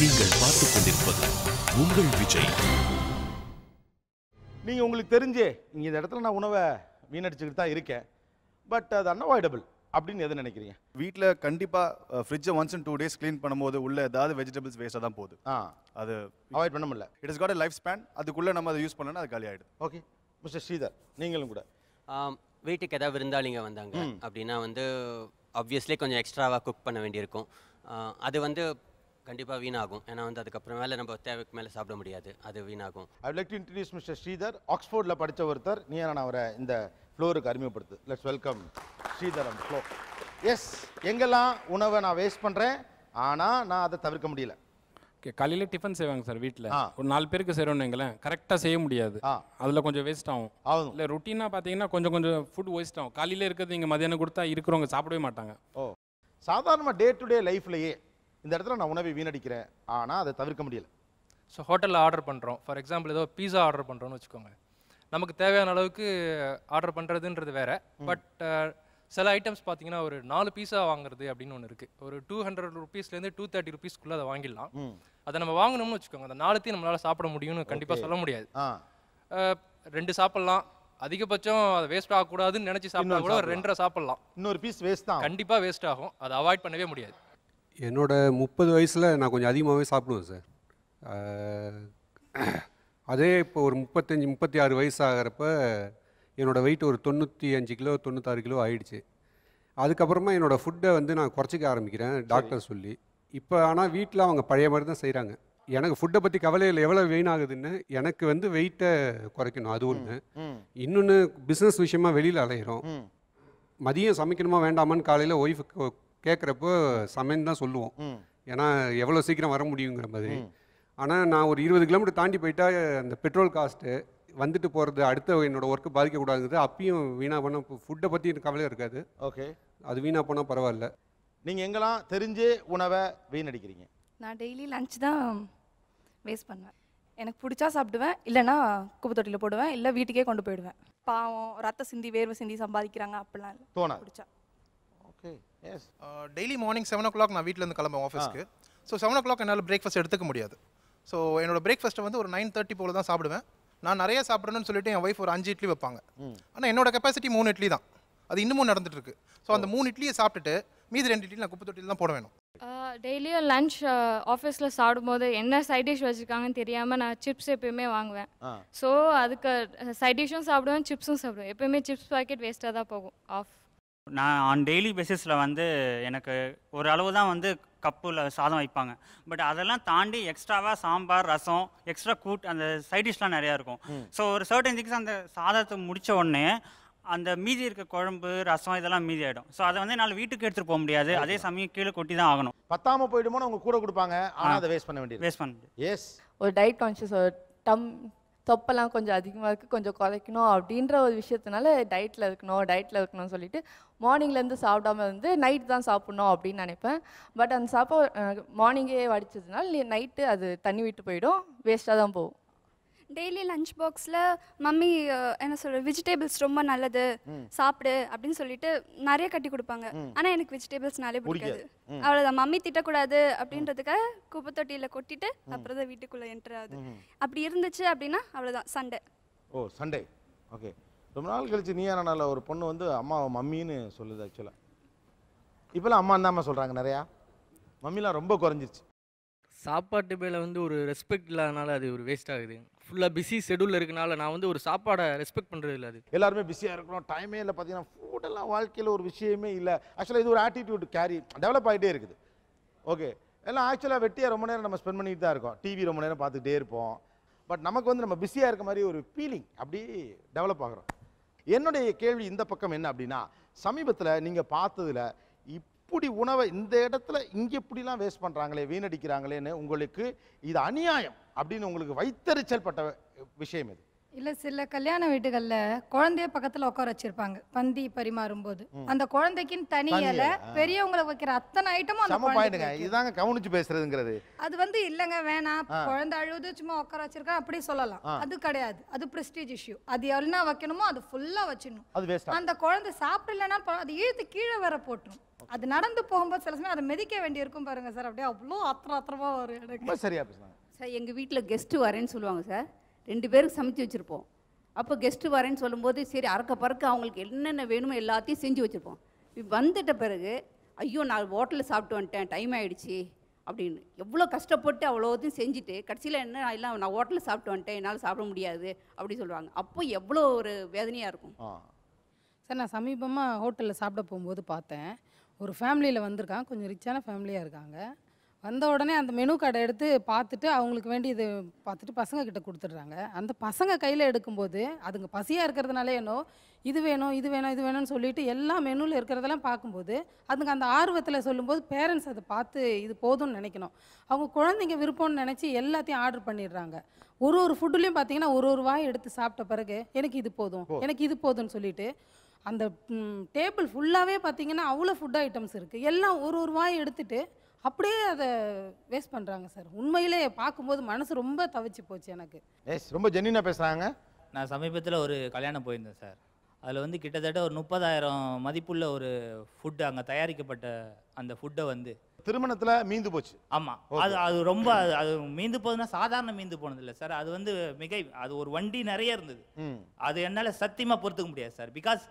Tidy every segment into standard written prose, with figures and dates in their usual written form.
நீங்கள் பார்த்துக் கொண்டிருப்பது உங்கள் விஜய். நீங்க உங்களுக்கு தெரிஞ்சே இங்க இந்த இடத்துல நான் உணவை வீணடிச்சுக்கிட்டு தான் இருக்கேன், பட் அது அன்அவாய்டபிள் அப்படின்னு எதை நினைக்கிறீங்க? வீட்டில் கண்டிப்பாக ஃப்ரிட்ஜை ஒன்ஸ் இன் 2 days க்ளீன் பண்ணும்போது உள்ள ஏதாவது வெஜிடபிள்ஸ் வேஸ்ட்டாக தான் போகுது. அது அவாய்ட் பண்ண முடியல. It is got a life span. அதுக்குள்ளே நம்ம அதை யூஸ் பண்ணனா அது காலி ஆகிடுது. ஓகே மிஸ்டர் ஸ்ரீதர், நீங்களும் கூட வீட்டுக்கு ஏதாவது விருந்தாளிங்க வந்தாங்க அப்படின்னா வந்து ஆப்வியஸ்லி கொஞ்சம் எக்ஸ்ட்ராவாக குக் பண்ண வேண்டியிருக்கும். அது வந்து கண்டிப்பாக வீணாகும். ஏன்னா வந்து அதுக்கப்புறம் மேலே நம்ம தேவைக்கு மேலே சாப்பிட முடியாது, அது வீணாகும். I like to introduce mister Sridhar. ஆக்ஸ்போர்டில் படித்த ஒருத்தர். நான் அவரை இந்த ஃப்ளோருக்கு அறிமுகப்படுத்து. லெட்ஸ் வெல்கம் ஸ்ரீதர் அந்த ஃப்ளோர். எஸ், எங்கெல்லாம் உணவை நான் வேஸ்ட் பண்ணுறேன், ஆனால் நான் அதை தவிர்க்க முடியல. ஓகே, காலையில் டிஃபன் செய்வாங்க சார் வீட்டில். ஒரு 4 பேருக்கு செய்கிறோன்னு எங்களேன், கரெக்டாக செய்ய முடியாது. அதில் கொஞ்சம் வேஸ்ட் ஆகும். இல்லை ரொட்டீனாக பார்த்தீங்கன்னா கொஞ்சம் ஃபுட் வேஸ்ட் ஆகும். காலையில் இருக்கிறது இங்கே மதியானம் கொடுத்தா இருக்கிறவங்க சாப்பிடவே மாட்டாங்க. சாதாரணமாக டே டு டே லைஃப்லையே இந்த இடத்துல நான் உணவை வீணடிக்கிறேன், ஆனால் அதை தவிர்க்க முடியல. ஸோ ஹோட்டலில் ஆர்டர் பண்ணுறோம், ஃபார் எக்ஸாம்பிள் ஏதோ பீஸா ஆர்டர் பண்ணுறோன்னு வச்சுக்கோங்க. நமக்கு தேவையான அளவுக்கு ஆர்டர் பண்ணுறதுன்றது வேறு. பட் சில ஐட்டம்ஸ் பார்த்தீங்கன்னா ஒரு 4 பீஸா வாங்குறது அப்படின்னு ஒன்று இருக்குது. ஒரு 200 rupeesலேருந்து 230 rupeesக்குள்ளே அதை வாங்கிடலாம். அதை நம்ம வாங்கணும்னு வச்சுக்கோங்க, அந்த 4த்தையும் நம்மளால் சாப்பிட முடியும்னு கண்டிப்பாக சொல்ல முடியாது. 2 சாப்பிட்லாம், அதிகபட்சம் அதை வேஸ்ட் ஆகக்கூடாதுன்னு நினச்சி சாப்பிட்டா கூட 2.5 சாப்பிட்லாம். இன்னொரு பீஸ் வேஸ்ட் தான், கண்டிப்பாக வேஸ்ட் ஆகும். அதை அவாய்ட் பண்ணவே முடியாது. என்னோட 30 வயசில் நான் கொஞ்சம் அதிகமாகவே சாப்பிடுவேன் சார். அதே இப்போ ஒரு 35-36 வயசு ஆகிறப்ப என்னோடய வெயிட் ஒரு 95 கிலோ 96 கிலோ ஆயிடுச்சு. அதுக்கப்புறமா என்னோடய ஃபுட்டை வந்து நான் குறைச்சிக்க ஆரம்பிக்கிறேன் டாக்டர் சொல்லி. இப்போ ஆனால் வீட்டில் அவங்க பழைய மாதிரி தான் செய்கிறாங்க. எனக்கு ஃபுட்டை பற்றி கவலை இல்லை, எவ்வளோ வீணாகுதுன்னு. எனக்கு வந்து வெயிட்டை குறைக்கணும், அது ஒன்று. இன்னொன்று பிஸ்னஸ் விஷயமா வெளியில் அலையிறோம். மதியம் சமைக்கணுமா வேண்டாமான்னு காலையில் ஒய்ஃபுக்கு கேட்குறப்போ சமையல் தான் சொல்லுவோம், ஏன்னா எவ்வளோ சீக்கிரம் வர முடியுங்கிற மாதிரி. ஆனால் நான் ஒரு 20 கிலோமீட்டர் தாண்டி போயிட்டா அந்த பெட்ரோல் காஸ்ட்டு வந்துட்டு போகிறது, அடுத்த என்னோடய ஒர்க்கு பாதிக்கக்கூடாதுங்கிறது. அப்பயும் வீணாக பண்ண ஃபுட்டை பற்றி எனக்கு கவலையாக இருக்காது. ஓகே, அது வீணாக போனால் பரவாயில்ல. நீங்கள் எங்கெல்லாம் தெரிஞ்சே உணவை வீணடிக்கிறீங்க? நான் டெய்லி லஞ்ச் தான் வேஸ்ட் பண்ணுவேன். எனக்கு பிடிச்சா சாப்பிடுவேன், இல்லைனா குப்பை தொட்டியில் போடுவேன், இல்லை வீட்டுக்கே கொண்டு போயிடுவேன். பாவம் ரத்த சிந்தி வேர்வை சிந்தி சம்பாதிக்கிறாங்க அப்படிலாம் இல்லை, தோணா பிடிச்சா. Okay, S. Daily morning 7 o'clock நான் வீட்டிலேருந்து கிளம்புவேன் ஆஃபீஸ்க்கு. ஸோ 7 o'clock என்னால் பிரேக்ஃபாஸ்ட் எடுத்துக்க முடியாது. ஸோ என்னோட பிரேக்ஃபாஸ்ட்டை வந்து ஒரு 9:30 போல் தான் சாப்பிடுவேன். நான் நிறைய சாப்பிடணும்னு சொல்லிட்டு என் ஒய்ஃப் ஒரு 5 இட்லி வைப்பாங்க. ஆனால் என்னோட கெப்பாசிட்டி 3 இட்லி தான். அது இன்னமும் நடந்துட்டு இருக்கு. ஸோ அந்த 3 இட்லியை சாப்பிட்டுட்டு மீதி 2 இட்லி நான் குப்பை தொட்டியில் தான் போட வேணும். டெய்லியும் லஞ்ச் ஆஃபீஸில் சாப்பிடும்போது என்ன சைட் டிஷ் வச்சுருக்காங்கன்னு தெரியாமல் நான் சிப்ஸ் எப்பயுமே வாங்குவேன். ஸோ அதுக்கு சைட் டிஷ்ஷும் சாப்பிடுவேன், சிப்ஸும் சாப்பிடுவேன். எப்பயுமே சிப்ஸ் பாக்கெட் வேஸ்ட்டாக தான் போகும் ஆஃப். நான் ஆன் டெய்லி பேசிஸில் வந்து எனக்கு ஒரு அளவு தான் வந்து கப்பில் சாதம் வைப்பாங்க. பட் அதெல்லாம் தாண்டி எக்ஸ்ட்ராவாக சாம்பார், ரசம், எக்ஸ்ட்ரா கூட், அந்த சைட் டிஷ்லாம் நிறையா இருக்கும். ஸோ ஒரு சர்டன் திங்ஸ் அந்த சாதத்தை முடித்த உடனே அந்த மீதி இருக்க குழம்பு, ரசம் இதெல்லாம் மீதி ஆகிடும். ஸோ அதை வந்து என்னால் வீட்டுக்கு எடுத்துகிட்டு போக முடியாது. அதே சமயம் கீழே கொட்டி தான் ஆகணும். பத்தாம போயிடுமோன்னு அவங்க கூட கொடுப்பாங்க, ஆனால் அதை வேஸ்ட் பண்ண வேண்டியது. வேஸ்ட் பண்ண முடியாது. எஸ், ஒரு டயட் கான்ஷியஸ், ஒரு தொப்பெல்லாம் கொஞ்சம் அதிகமாக இருக்குது, கொஞ்சம் குறைக்கணும் அப்படின்ற ஒரு விஷயத்தினால டயட்டில் இருக்கணும்னு சொல்லிட்டு மார்னிங்லேருந்து சாப்பிடாம வந்து நைட் தான் சாப்பிட்ணும் அப்படின்னு நினைப்பேன். பட் அந்த சாப்பாடு மார்னிங்கே வடிச்சதுனால நைட்டு அது தண்ணி விட்டு போயிடும், வேஸ்ட்டாக தான் போகும். டெய்லி லஞ்ச் பாக்ஸில் மம்மி என்ன சொல்கிற வெஜிடபிள்ஸ் ரொம்ப நல்லது சாப்பிடு அப்படின்னு சொல்லிட்டு நிறைய கட்டி கொடுப்பாங்க. ஆனால் எனக்கு வெஜிடபிள்ஸ்னாலே பிடிக்காது. அவ்வளோதான், மம்மி திட்டக்கூடாது அப்படின்றதுக்காக குப்பை தொட்டியில் கொட்டிட்டு அப்புறம் தான் வீட்டுக்குள்ளே என்ட்ரு ஆகுது. அப்படி இருந்துச்சு அப்படின்னா அவ்வளோதான், சண்டே. ஓ, சண்டே. ஓகே, ரொம்ப நாள் கழிச்சு நீயானால ஒரு பொண்ணு வந்து அம்மா மம்மின்னு சொல்லுது. ஆக்சுவலாக இப்போலாம் அம்மா தான் சொல்கிறாங்க நிறையா. மம்மிலாம் ரொம்ப குறைஞ்சிருச்சு. சாப்பாட்டு மேலே வந்து ஒரு ரெஸ்பெக்ட் இல்லாதனால அது ஒரு வேஸ்ட் ஆகுது. ஃபுல்லாக பிஸி ஷெடியூல் இருக்கனால நான் வந்து ஒரு சாப்பாடை ரெஸ்பெக்ட் பண்ணுறது இல்லை. அது எல்லாருமே பிஸியாக இருக்கணும், டைமே இல்லை. பார்த்தீங்கன்னா ஃபுட்டெல்லாம் வாழ்க்கையில் ஒரு விஷயமே இல்லை. ஆக்சுவலாக இது ஒரு ஆட்டிடியூட் கேரி டெவலப் ஆகிட்டே இருக்குது. ஓகே, எல்லாம் ஆக்சுவலாக வெட்டியாக ரொம்ப நேரம் நம்ம ஸ்பெண்ட் பண்ணிட்டு தான் இருக்கோம். டிவி ரொம்ப நேரம் பார்த்துக்கிட்டே இருப்போம். பட் நமக்கு வந்து நம்ம பிஸியாக இருக்க மாதிரி ஒரு ஃபீலிங் அப்படி டெவலப் ஆகிறோம். என்னுடைய கேள்வி இந்த பக்கம் என்ன அப்படின்னா, சமீபத்தில் நீங்கள் பார்த்ததில் இப்படி உணவை இந்த இடத்துல இங்கே இப்படிலாம் வேஸ்ட் பண்ணுறாங்களே, வீணடிக்கிறாங்களேன்னு உங்களுக்கு இது அநியாயம் அப்படின்னு உங்களுக்கு வைத்தறிச்சல் பட்ட விஷயம் எது? இல்லை சில கல்யாண வீட்டுகளில் குழந்தைய பக்கத்தில் உட்கார வச்சிருப்பாங்க பந்தி பரிமாறும்போது அந்த குழந்தைக்குன்னு தனி இலை பெரியவங்களை வைக்கிற அத்தனை ஐட்டமும் அந்த குழந்தைங்க இதாங்க கவனிச்சு பேசுறதுங்கிறது. அது வந்து இல்லைங்க வேணாம் குழந்தை அழுது சும்மா உட்கார வச்சிருக்கா அப்படி சொல்லலாம். அது கிடையாது, அது பிரஸ்டீஜ் இஷ்யூ. அது என்ன வைக்கணுமோ அது ஃபுல்லாக வச்சிடணும். அந்த குழந்தை சாப்பிடலன்னா அது இழுத்து கீழே வர போட்டுரும். அது நடந்து போகும்போது சில சமயம் அதை மிதிக்க வேண்டியிருக்கும் பாருங்க சார். அப்படியே அவ்வளோ ஆத்திரமா வரும் எனக்கு. சரியா பேசுறாங்க சார். எங்கள் வீட்டில் கெஸ்ட்டு வரேன்னு சொல்லுவாங்க சார். 2 பேருக்கு சமைச்சு வச்சுருப்போம். அப்போ கெஸ்ட்டு வரேன்னு சொல்லும்போது சரி அறக்க பறக்க அவங்களுக்கு என்னென்ன வேணுமோ எல்லாத்தையும் செஞ்சு வச்சுருப்போம். வந்துட்ட பிறகு ஐயோ நான் ஹோட்டலில் சாப்பிட்டு வந்துட்டேன் டைம் ஆகிடுச்சி அப்படின்னு எவ்வளோ கஷ்டப்பட்டு அவ்வளோத்தையும் செஞ்சுட்டு கடைசியில் என்ன எல்லாம் நான் ஹோட்டலில் சாப்பிட்டு வந்துட்டேன் என்னால் சாப்பிட முடியாது அப்படி சொல்லுவாங்க. அப்போ எவ்வளோ ஒரு வேதனையாக இருக்கும் சார். நான் சமீபமாக ஹோட்டலில் சாப்பிட போகும்போது பார்த்தேன், ஒரு ஃபேமிலியில் வந்திருக்காங்க, கொஞ்சம் ரிச்சான ஃபேமிலியாக இருக்காங்க. வந்த உடனே அந்த மெனு கார்டை எடுத்து பார்த்துட்டு அவங்களுக்கு வேண்டியது பார்த்துட்டு பசங்க கிட்ட கொடுத்துட்றாங்க. அந்த பசங்க கையில் எடுக்கும்போது அதுங்க பசியாக இருக்கிறதுனால என்னோ இது வேணும் இது வேணும் இது வேணும்னு சொல்லிட்டு எல்லா மெனுவில் இருக்கிறதெல்லாம் பார்க்கும்போது அதுங்க அந்த ஆர்வத்தில் சொல்லும்போது பேரண்ட்ஸ் அதை பார்த்து இது போதும்னு நினைக்கணும். அவங்க குழந்தைங்க விருப்பம்னு நினச்சி எல்லாத்தையும் ஆர்டர் பண்ணிடுறாங்க. ஒரு ஃபுட்டுலேயும் பார்த்தீங்கன்னா ஒரு வாய் எடுத்து சாப்பிட்ட பிறகு எனக்கு இது போதும் எனக்கு இது போதும்னு சொல்லிட்டு அந்த டேபிள் ஃபுல்லாகவே பார்த்தீங்கன்னா அவ்வளோ ஃபுட் ஐட்டம்ஸ் இருக்குது. எல்லாம் ஒரு வாய் எடுத்துட்டு அப்படியே அதை வேஸ்ட் பண்ணுறாங்க சார். உண்மையிலே பார்க்கும்போது மனசு ரொம்ப தவிச்சு போச்சு எனக்கு. ரொம்ப ஜென்னினாக பேசுகிறாங்க. நான் சமீபத்தில் ஒரு கல்யாணம் போயிருந்தேன் சார். அதில் வந்து கிட்டத்தட்ட ஒரு 30,000 மதிப்புள்ள ஒரு ஃபுட்டு அங்கே தயாரிக்கப்பட்ட அந்த ஃபுட்டை வந்து திருமணத்தில் மீந்து போச்சு. ஆமாம், அது ரொம்ப அது மீந்து போகுதுன்னா சாதாரண மீந்து போனது இல்லை சார். அது வந்து அது ஒரு வண்டி நிறைய இருந்தது. அது என்னால் சத்தியமாக பொறுத்துக்க முடியாது சார். பிகாஸ்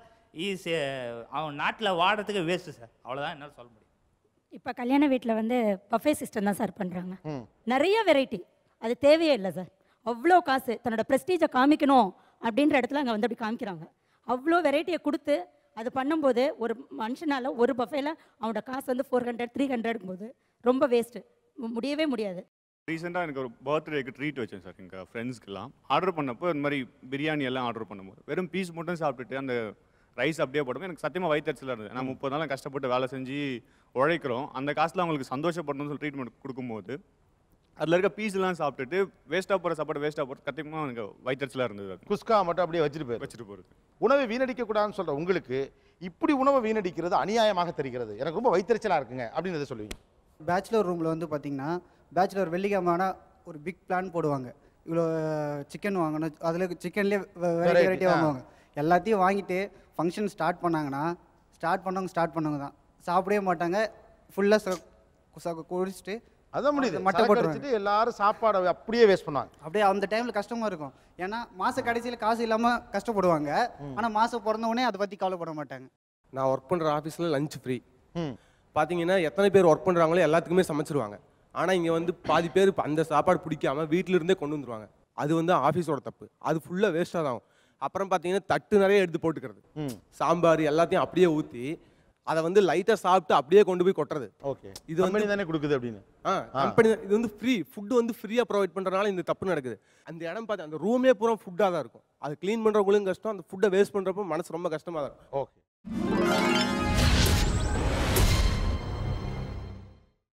அவன் நாட்டில் வாடுறதுக்கு வேஸ்ட்டு சார். அவ்வளோதான் என்னால் சொல்ல முடியும். இப்போ கல்யாண வீட்டில் வந்து பஃபே சிஸ்டம் தான் சார் பண்ணுறாங்க. நிறைய வெரைட்டி, அது தேவையே இல்லை சார். அவ்வளோ காசு தன்னோட ப்ரெஸ்டீஜை காமிக்கணும் அப்படின்ற இடத்துல அங்கே வந்து அப்படி காமிக்கிறாங்க. அவ்வளோ வெரைட்டியை கொடுத்து அது பண்ணும்போது ஒரு மனுஷனால் ஒரு பஃபேல அவனோட காசு வந்து 400 300 போது ரொம்ப வேஸ்ட்டு, முடியவே முடியாது. ரீசெண்டாக எனக்கு ஒரு பர்த்டேக்கு ட்ரீட் வச்சேன் சார். எங்கள் ஃப்ரெண்ட்ஸ்க்கெல்லாம் ஆர்டர் பண்ணப்போ இந்த மாதிரி பிரியாணி எல்லாம் ஆர்டர் பண்ணும்போது வெறும் பீஸ் மட்டும் சாப்பிட்டுட்டு அந்த ரைஸ் அப்படியே போடும்போது எனக்கு சத்தியமாக வயிற்றுச்சலாக இருந்தது. நான் 30 நாள் கஷ்டப்பட்டு வேலை செஞ்சு உழைக்கிறோம், அந்த காசில் அவங்களுக்கு சந்தோஷப்படணும்னு சொல்லி ட்ரீட்மெண்ட் கொடுக்கும்போது அதில் இருக்க பீஸ்லாம் சாப்பிட்டுட்டு வேஸ்ட்டாக போகிற சாப்பாடு வேஸ்ட்டாக போகிறது சத்தியமாக எனக்கு வயிற்றுச்சலாக இருந்தது. குஸ்கா மட்டும் அப்படியே வச்சுட்டு போகிறது. உணவை வீணடிக்கக்கூடாதுன்னு சொல்கிற உங்களுக்கு இப்படி உணவை வீணடிக்கிறது அநியாயமாக தெரிகிறது, எனக்கு ரொம்ப வயிற்றுச்சலாக இருக்குங்க அப்படின்றத சொல்லுவீங்க. பேச்சுலர் ரூமில் வந்து பார்த்தீங்கன்னா பேச்சுலர் வெள்ளிக்கிழமைனா ஒரு பிக் பிளான் போடுவாங்க. இவ்வளோ சிக்கன் வாங்கணும், அதில் சிக்கன்லேயே வெரைட்டி வாங்குவாங்க. எல்லாத்தையும் வாங்கிட்டு ஃபங்க்ஷன் ஸ்டார்ட் பண்ணாங்கன்னா ஸ்டார்ட் பண்ணவங்க தான் சாப்பிடவே மாட்டாங்க. ஃபுல்லாக குடிச்சிட்டு அதான் முடியுது மட்டை போட்டு எல்லாரும் சாப்பாடை அப்படியே வேஸ்ட் பண்ணுவாங்க. அப்படியே அந்த டைமில் கஷ்டமாக இருக்கும். ஏன்னா மாத கடைசியில் காசு இல்லாமல் கஷ்டப்படுவாங்க. ஆனால் மாதம் பிறந்தவொடனே அதை பற்றி கவலைப்பட மாட்டாங்க. நான் ஒர்க் பண்ணுற ஆஃபீஸில் லஞ்ச் ஃப்ரீ. பார்த்தீங்கன்னா எத்தனை பேர் ஒர்க் பண்ணுறாங்களோ எல்லாத்துக்குமே சமைச்சிருவாங்க. ஆனால் இங்கே வந்து பாதி பேர் அந்த சாப்பாடு பிடிக்காம வீட்டில் இருந்தே கொண்டு வந்துருவாங்க. அது வந்து ஆஃபீஸோட தப்பு. அது ஃபுல்லாக வேஸ்ட்டாக தான் ஆகும். அப்புறம் பார்த்தீங்கன்னா தட்டு நிறைய எடுத்து போட்டுக்கிறது, சாம்பார் எல்லாத்தையும் அப்படியே ஊற்றி அதை வந்து லைட்டாக சாப்பிட்டு அப்படியே கொண்டு போய் கொட்டுறது. ஓகே, இது வந்து தானே கொடுக்குது அப்படின்னு. கம்பெனி இது வந்து ஃப்ரீ ஃபுட்டு வந்து ஃப்ரீயாக ப்ரொவைட் பண்ணுறதுனால இந்த தப்பு நடக்குது. அந்த இடம் பார்த்து அந்த ரூமே பூரா ஃபுட்டாக தான் இருக்கும். அது க்ளீன் பண்ணுறவங்களும் கஷ்டம், அந்த ஃபுட்டை வேஸ்ட் பண்ணுறப்போ மனசு ரொம்ப கஷ்டமாக தான் இருக்கும். ஓகே.